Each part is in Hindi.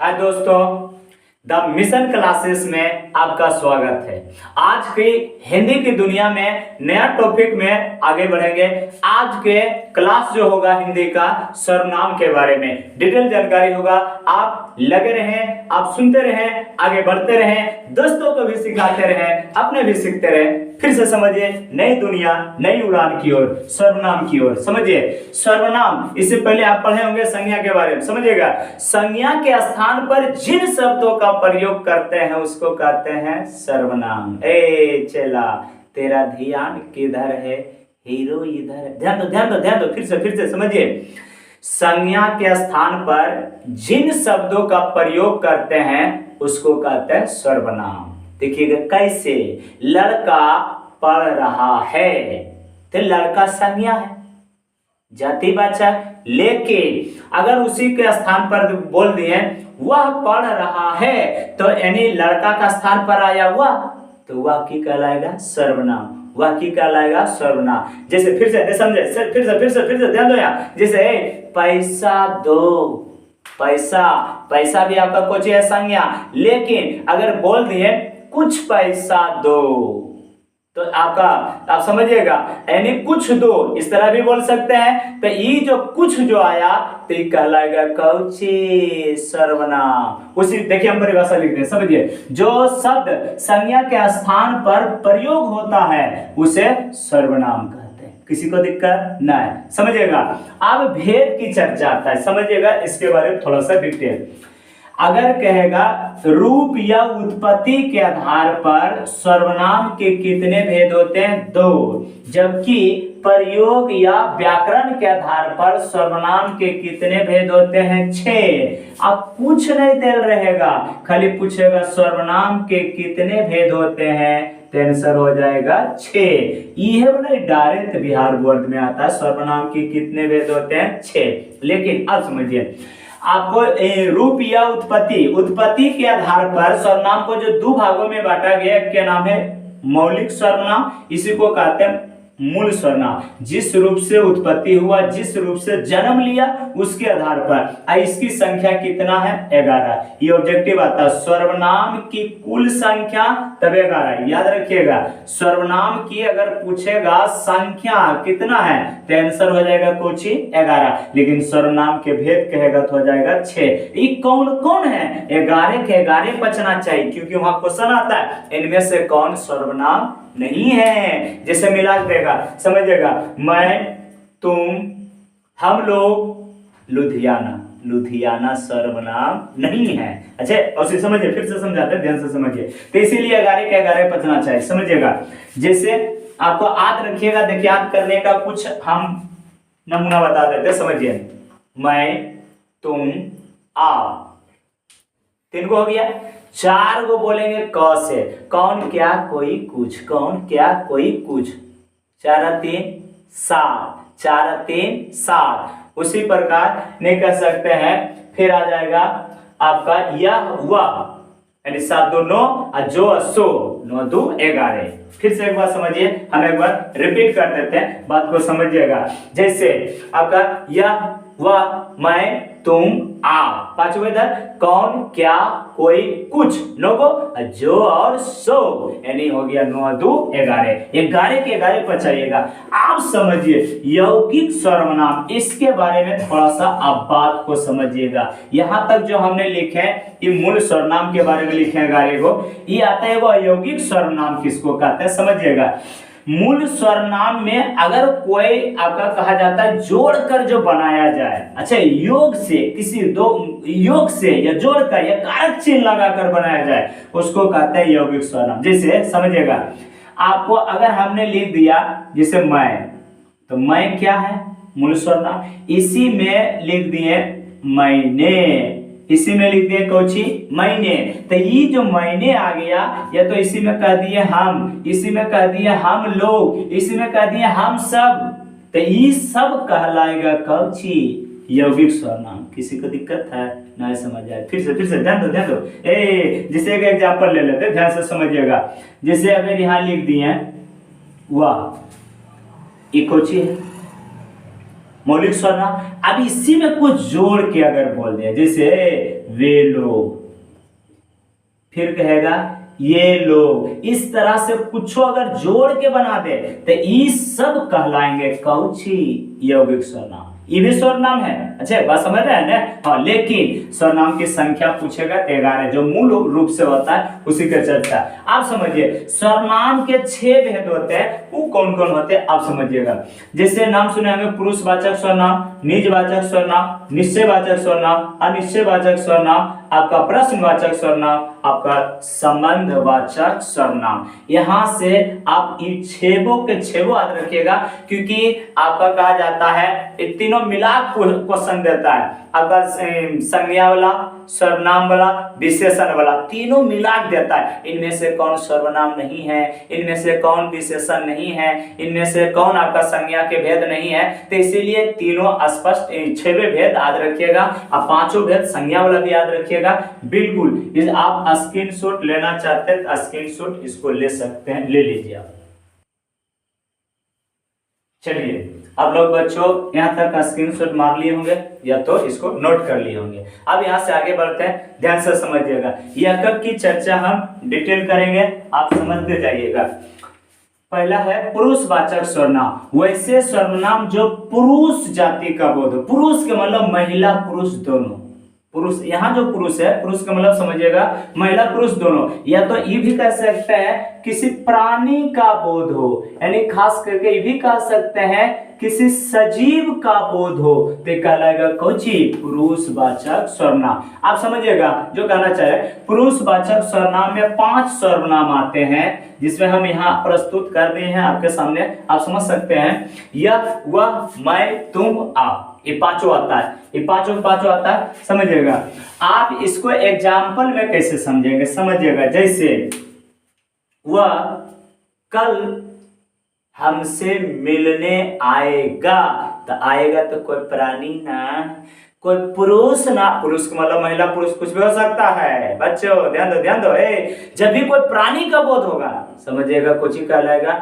हाय दोस्तों, द मिशन क्लासेस में आपका स्वागत है। आज की हिंदी की दुनिया में नया टॉपिक में आगे बढ़ेंगे। आज के क्लास जो होगा हिंदी का सर्वनाम के बारे में डिटेल जानकारी होगा। आप लगे रहें, आप सुनते रहें, आगे बढ़ते रहें, दोस्तों को भी सिखाते रहें, अपने भी सीखते रहें। फिर से समझिए, नई दुनिया नई उड़ान की ओर, सर्वनाम की ओर। समझिए सर्वनाम, इससे पहले आप पढ़े होंगे संज्ञा के बारे में। समझिएगा, संज्ञा के स्थान पर जिन शब्दों का प्रयोग करते हैं उसको कहते हैं सर्वनाम। ए चला, तेरा ध्यान किधर है? हीरो इधर है। ध्यान दो, ध्यान दो, ध्यान दो। फिर से समझिए, संज्ञा के स्थान पर जिन शब्दों का प्रयोग करते हैं उसको कहते हैं सर्वनाम। देखिएगा कैसे, लड़का पढ़ रहा है तो लड़का संज्ञा है, जाति वाचक। लेकिन अगर उसी के स्थान पर बोल दिए वह पढ़ रहा है तो यानी लड़का का स्थान पर आया हुआ, तो वह की कहलाएगा सर्वनाम। वह की कहलाएगा सर्वनाम। जैसे फिर से समझे, फिर से ध्यान दो यहाँ। जैसे पैसा दो, पैसा भी आपका कुछ है संज्ञा। लेकिन अगर बोल दिए कुछ पैसा दो तो आपका, आप समझिएगा, यानी कुछ दो, इस तरह भी बोल सकते हैं। तो ये जो कुछ जो आया तो ये कहलाएगा कौची? सर्वनाम। उसी देखिए हम परिभाषा लिखते हैं, समझिए, जो शब्द संज्ञा के स्थान पर प्रयोग होता है उसे सर्वनाम कहते हैं। किसी को दिक्कत ना है, समझिएगा। अब भेद की चर्चा आता है, समझिएगा इसके बारे में थोड़ा सा डिटेल। अगर कहेगा रूप या उत्पत्ति के आधार पर सर्वनाम के कितने भेद होते हैं? दो। जबकि प्रयोग या व्याकरण के आधार पर सर्वनाम के कितने भेद होते हैं? 6। अब कुछ नहीं तेल रहेगा, खाली पूछेगा सर्वनाम के कितने भेद होते हैं, तो आंसर हो जाएगा 6। यह बड़ा डायरेक्ट बिहार बोर्ड में आता है, सर्वनाम के कितने भेद होते हैं? 6। लेकिन अब समझिए, आपको रूप या उत्पत्ति के आधार पर सर्वनाम को जो दो भागों में बांटा गया, क्या नाम है? मौलिक सर्वनाम, इसी को कहते हैं मूल सर्वनाम। जिस रूप से उत्पत्ति हुआ, जिस रूप से जन्म लिया, उसके आधार पर इसकी संख्या कितना है? 11। ये ऑब्जेक्टिव आता है, सर्वनाम की कुल संख्या तब 11। याद रखिएगा, सर्वनाम की अगर पूछेगा संख्या कितना है तो आंसर हो जाएगा कुछ 11। लेकिन सर्वनाम के भेद कहेगा तो हो जाएगा 6। ये कौन कौन है? 11 के 11 बचना चाहिए, क्योंकि वहां क्वेश्चन आता है इनमें से कौन सर्वनाम नहीं है। जैसे मिला देगा, समझिएगा, मैं, तुम, हम लोग, लुधियाना सर्वनाम नहीं है। अच्छा, और समझिए, फिर से समझाते हैं, ध्यान से समझिए। तो इसीलिए 11 के 11 बचना चाहिए, समझिएगा। जैसे आपको याद रखिएगा, देखिए याद करने का कुछ हम नमूना बता देते, समझिए। मैं, तुम, आप, 3 को हो गया। 4 को बोलेंगे क से, कौन क्या कोई कुछ, कौन क्या कोई कुछ। 4 3 7, 4 3 7। उसी प्रकार नहीं कर सकते हैं, फिर आ जाएगा आपका यह वह, यानी 7 2 9 और जो 100, 9 2 11। फिर से एक बार समझिए, हम एक बार रिपीट कर देते हैं, बात को समझिएगा। जैसे आपका यह वह, मैं, तुम, आप। 5 इधर, कौन क्या कोई कुछ, 9 को जो और 100, यानी हो गया 9 2 11। 11 के 11 पर चाहिएगा। आप समझिए यौगिक सर्वनाम, इसके बारे में थोड़ा सा आप बात को समझिएगा। यहाँ तक जो हमने लिखे ये मूल सर्वनाम के बारे में लिखे हैं 11 को, ये आता है वो यौगिक सर्वनाम किसको कहते हैं, समझिएगा। मूल सर्वनाम में अगर कोई आपका कहा जाता है जोड़कर जो बनाया जाए, अच्छा योग से, किसी दो योग से या जोड़कर या कारक चिन्ह लगाकर बनाया जाए, उसको कहते हैं यौगिक सर्वनाम। जैसे समझिएगा, आपको अगर हमने लिख दिया जैसे मैं, तो मैं क्या है? मूल सर्वनाम। इसी में लिख दिए मैंने, इसी में लिख दिए कौची? मैंने। तो ये जो मैंने आ गया, या तो इसी में कह दिए हम, इसी में कह दिए हम लोग, इसी में कह दिए हम सब, तो ये सब कहलाएगा कौची? यौगिक सर्वनाम। किसी को दिक्कत है? नहीं समझ आए? फिर से ध्यान दो, ध्यान दो। जैसे एक एग्जांपल ले लेते, ध्यान से समझिएगा। जैसे अगर यहाँ लिख दिए वाह, ये कौची है? मौलिक सर्वनाम। अब इसी में कुछ जोड़ के अगर बोल दिया, जैसे वे लोग, फिर कहेगा ये लोग, इस तरह से कुछ अगर जोड़ के बना दे तो ये सब कहलाएंगे कौची यौगिक सर्वनाम। ये भी सर्वनाम है। अच्छा बात समझ रहे हैं ना? हाँ, लेकिन सर्वनाम की संख्या पूछेगा 11, जो मूल रूप से होता है उसी का चर्चा। आप समझिए सर्वनाम के 6 भेद होते हैं, वो कौन कौन होते हैं आप समझिएगा। जैसे नाम सुने होंगे पुरुषवाचक सर्वनाम, निजवाचक सर्वनाम, निश्चयवाचक सर्वनाम, अनिश्चयवाचक सर्वनाम, आपका प्रश्नवाचक सर्वनाम, आपका संबंधवाचक सर्वनाम। यहां से आप इन 6 के 6 याद रखिएगा, क्योंकि आपका कहा जाता है ये तीनों मिला क्वेश्चन देता है। आपका संज्ञा वाला, सर्वनाम वाला, विशेषण वाला, तीनों मिला देता है। इनमें से कौन सर्वनाम नहीं है, इनमें से कौन विशेषण नहीं है, इनमें से कौन आपका संज्ञा के भेद नहीं है। तो इसीलिए तीनों स्पष्ट 6 भेद याद रखिएगा। अब 5 भेद संज्ञा वाला भी याद रखिएगा। बिल्कुल आप स्क्रीनशॉट लेना चाहते हैं तो स्क्रीनशॉट इसको ले सकते हैं, ले लीजिए आप। चलिए आप लोग बच्चों यहाँ तक स्क्रीनशॉट मार लिए होंगे या तो इसको नोट कर लिए होंगे। अब यहाँ से आगे बढ़ते हैं, ध्यान से समझिएगा। यह कब की चर्चा हम डिटेल करेंगे, आप समझते जाइएगा। पहला है पुरुषवाचक सर्वनाम, वैसे सर्वनाम जो पुरुष जाति का बोध हो। पुरुष के मतलब महिला पुरुष दोनों। पुरुष, यहाँ जो पुरुष है, पुरुष का मतलब समझिएगा महिला पुरुष दोनों। या तो ये भी कह सकते हैं किसी प्राणी का बोध हो, यानी खास करके ये भी कह सकते हैं किसी सजीव का बोध हो, तो कहलाएगा कौची पुरुषवाचक सर्वनाम। आप समझिएगा जो कहना चाहे। पुरुषवाचक सर्वनाम में 5 सर्वनाम आते हैं, जिसमें हम यहाँ प्रस्तुत कर दिए हैं आपके सामने, आप समझ सकते हैं। यह, वह, मैं, तुम, आप, ये 5 आता है। ये 5 आता है, समझिएगा। आप इसको एग्जाम्पल में कैसे समझेंगे, समझिएगा। जैसे वह कल हमसे मिलने आएगा, तो आएगा तो कोई प्राणी ना, कोई पुरुष ना। पुरुष का मतलब महिला पुरुष कुछ भी हो सकता है। बच्चों ध्यान दो, ध्यान दो। जब भी कोई प्राणी का बोध होगा, समझिएगा कुछ ही कहलाएगा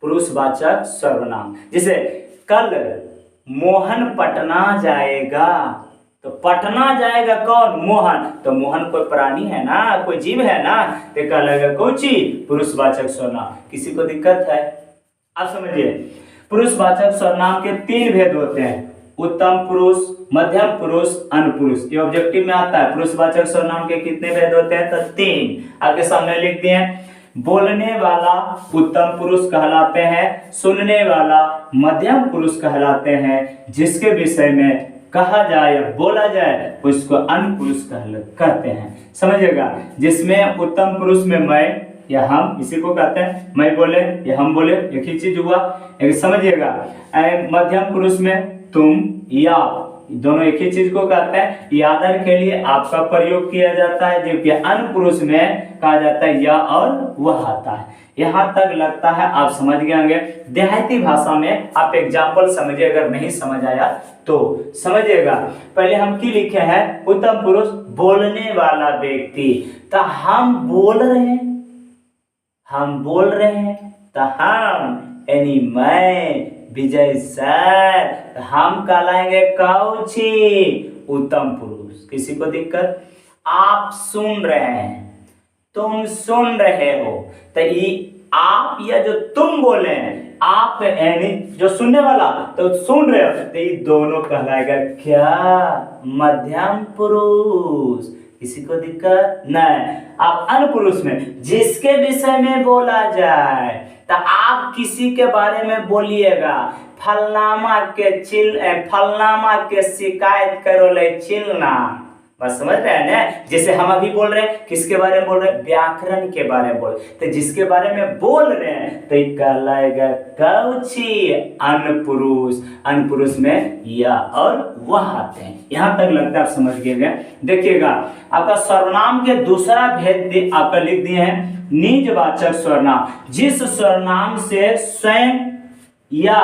पुरुषवाचक सर्वनाम। जैसे कल मोहन पटना जाएगा, तो पटना जाएगा कौन, मोहन। तो मोहन कोई प्राणी है ना, कोई जीव है ना, तो कहलाएगा कौची पुरुषवाचक सर्वनाम। किसी को दिक्कत है? आप समझिए पुरुषवाचक सर्वनाम के 3 भेद होते हैं, उत्तम पुरुष, मध्यम पुरुष, अनुपुरुष। ये ऑब्जेक्टिव में आता है। पुरुषवाचक सर्वनाम के कितने भेद होते हैं, तो 3 आपके सामने लिख दिए। बोलने वाला उत्तम पुरुष कहलाते हैं, सुनने वाला मध्यम पुरुष कहलाते हैं, जिसके विषय में कहा जाए या बोला जाए उसको अनुपुरुष कहते हैं। समझिएगा, जिसमें उत्तम पुरुष में मैं या हम, इसी को कहते हैं मैं बोले या हम बोले, एक ही चीज हुआ। एक समझिएगा, मध्यम पुरुष में तुम या, दोनों एक ही चीज को कहते हैं। यादर के लिए आपका प्रयोग किया जाता है, जबकि अनुपुरुष में कहा जाता है या और वह आता है। यहाँ तक लगता है आप समझ गए होंगे। देहाती भाषा में आप एग्जाम्पल समझिए, अगर नहीं समझ आया तो समझिएगा। पहले हम की लिखे हैं, उत्तम पुरुष बोलने वाला व्यक्ति, तो हम बोल रहे हैं, हम बोल रहे हैं, तो हम यानी मैं विजय सर, हम कहलाएंगे कौची उत्तम पुरुष। किसी को दिक्कत? आप सुन रहे हैं, तुम सुन रहे हो, तो ये आप या जो तुम बोले हैं, आप यानी जो सुनने वाला, तो सुन रहे हो, तो ये दोनों कहलाएगा क्या मध्यम पुरुष। किसी को दिक्कत नहीं? आप अनुपुरुष में जिसके विषय में बोला जाए, तो आप किसी के बारे में बोलिएगा, फलनामा के शिकायत करो ले चिलना। बस समझ रहे हैं ना? जैसे हम अभी बोल रहे हैं, किसके बारे में बोल रहे हैं, व्याकरण के बारे में बोल, तो जिसके बारे में बोल रहे हैं तो ये कहलाएगा कौची अनुपुरुष। अनुपुरुष में या और वह आते हैं। यहाँ तक लगता है आप समझ गए। देखिएगा आपका सर्वनाम के दूसरा भेद आपका लिख दिए हैं, निजवाचक सर्वनाम। जिस सर्वनाम से स्वयं या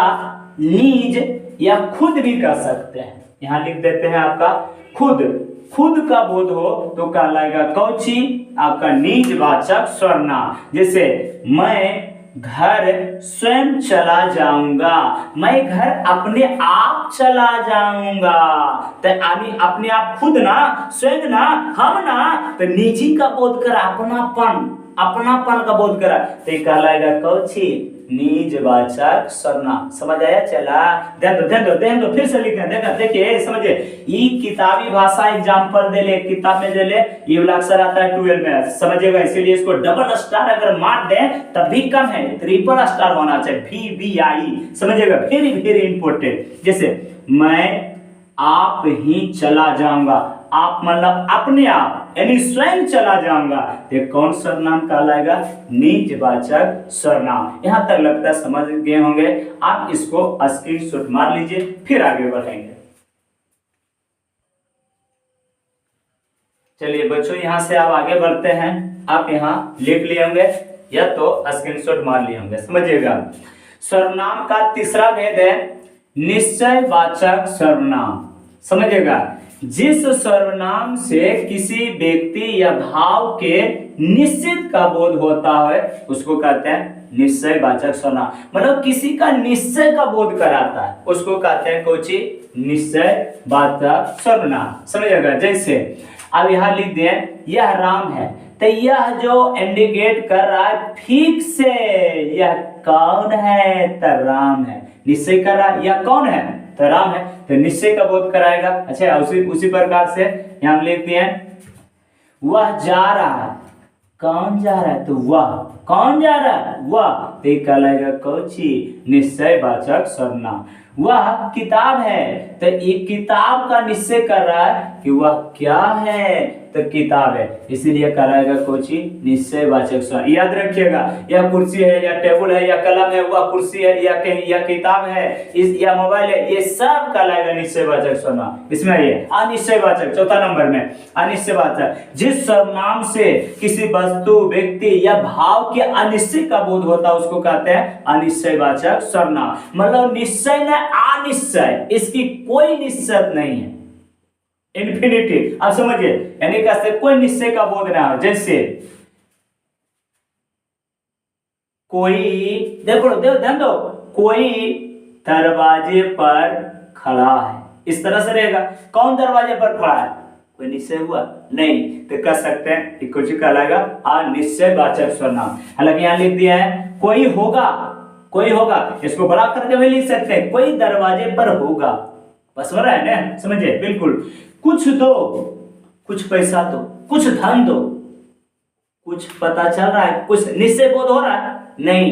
निज या खुद भी कह सकते हैं, यहाँ लिख देते हैं आपका खुद का बोध हो तो कहलाएगा कौची आपका निजवाचक सर्वनाम। जैसे मैं घर स्वयं चला जाऊंगा, मैं घर अपने आप चला जाऊंगा। तो अपने आप खुद ना, स्वयं ना, हम ना, तो निजी का बोध करा, अपनापन का बोध करा, तो ये कहलाएगा कौची, निजवाचक सर्वनाम। समझ आया? चला ध्यान दो फिर से लिखें, देखिए समझिए, ई किताबी भाषा एग्जांपल दे ले, किताब में दे ले, ये वाला अक्षर आता है 12 में, समझिएगा, इसीलिए इसको डबल स्टार अगर मार दें तब भी कम है, ट्रिपल स्टार होना चाहिए, VVI, समझिएगा, वेरी इंपॉर्टेंट। जैसे मैं आप ही चला जाऊंगा, आप मतलब अपने आप, यानी स्वयं चला जाऊंगा, तो कौन सर्वनाम कहलाएगा, निजवाचक सर्वनाम। यहां तक लगता है समझ गए होंगे आप, इसको स्क्रीनशॉट मार लीजिए, फिर आगे बढ़ेंगे। चलिए बच्चों, यहां से आप आगे बढ़ते हैं, आप यहां लिख लिए होंगे या तो स्क्रीनशॉट मार लिए होंगे, समझिएगा। सर्वनाम का तीसरा भेद है निश्चयवाचक सर्वनाम। समझिएगा, जिस सर्वनाम से किसी व्यक्ति या भाव के निश्चित का बोध होता है उसको कहते हैं निश्चयवाचक सर्वनाम। मतलब किसी का निश्चय का बोध कराता है उसको कहते हैं कोची, निश्चयवाचक सर्वनाम। समझिएगा, जैसे अब यहां लिख दिए यह राम है, तो यह जो इंडिकेट कर रहा है फिक्स से यह कौन है, तो राम है। निश्चय कर रहा है यह कौन है, तो राम है, तो निश्चय का बोध कराएगा। अच्छा, उसी प्रकार से यहां लिखते हैं वह जा रहा है, कौन जा रहा है, तो वह, कौन जा रहा है, वह, तो कहलाएगा कौची, निश्चयवाचक सर्वनाम। वह किताब है, तो ये किताब का निश्चय कर रहा है कि वह क्या है, तो किताब है, इसीलिए कहलाएगा कोची, निश्चयवाचक सर्वनाम। याद रखिएगा, यह कुर्सी है या टेबल है या कलम है, वह कुर्सी है या किताब है, इस या मोबाइल है, ये सब कहलाएगा निश्चयवाचक सर्वनाम। इसमें ये अनिश्चयवाचक, चौथा नंबर में अनिश्चयवाचक, जिस सर्वनाम से किसी वस्तु, व्यक्ति या भाव के अनिश्चय का बोध होता है उसको कहते हैं अनिश्चयवाचक सर्वनाम। मतलब निश्चय न अनिश्चय, इसकी कोई निश्चय नहीं है, इन्फिनिटिव। आप समझिए, यानी कैसे कोई निश्चय का बोध ना हो। जैसे कोई, देखो ध्यान दो, कोई दरवाजे पर खड़ा है, इस तरह से रहेगा। कौन दरवाजे पर खड़ा है, कोई निश्चय हुआ नहीं, तो कह सकते हैं कुछ कहलाएगा अनिश्चयवाचक सर्वनाम। हालांकि यहाँ लिख दिया है कोई होगा, कोई होगा, इसको बड़ा करके भी लिख सकते हैं, कोई दरवाजे पर होगा, बस हो रहा है ना, समझिए, बिल्कुल। कुछ दो, कुछ पैसा दो, कुछ धन दो, कुछ पता चल रहा है, कुछ निश्चय बोध हो रहा है, नहीं,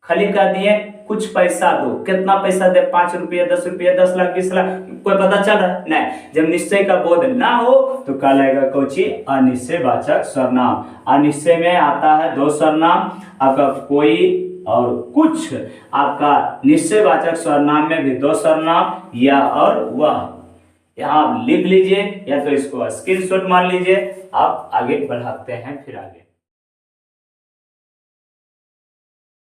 खाली कह दिए कुछ पैसा दो। कितना पैसा दे, 5 रुपये, 10 रुपये, 10 लाख, 20 लाख, कोई पता चल रहा है, नहीं। जब निश्चय का बोध ना हो तो कहलाएगा कोची, अनिश्चयवाचक सर्वनाम। अनिश्चय में आता है 2 सर्वनाम, आपका कोई और कुछ। आपका निश्चयवाचक सर्वनाम में भी 2 सर्वनाम, या और वह। यहाँ आप लिख लीजिए या तो इसको स्क्रीनशॉट मार लीजिए, आप आगे बढ़ाते हैं फिर आगे।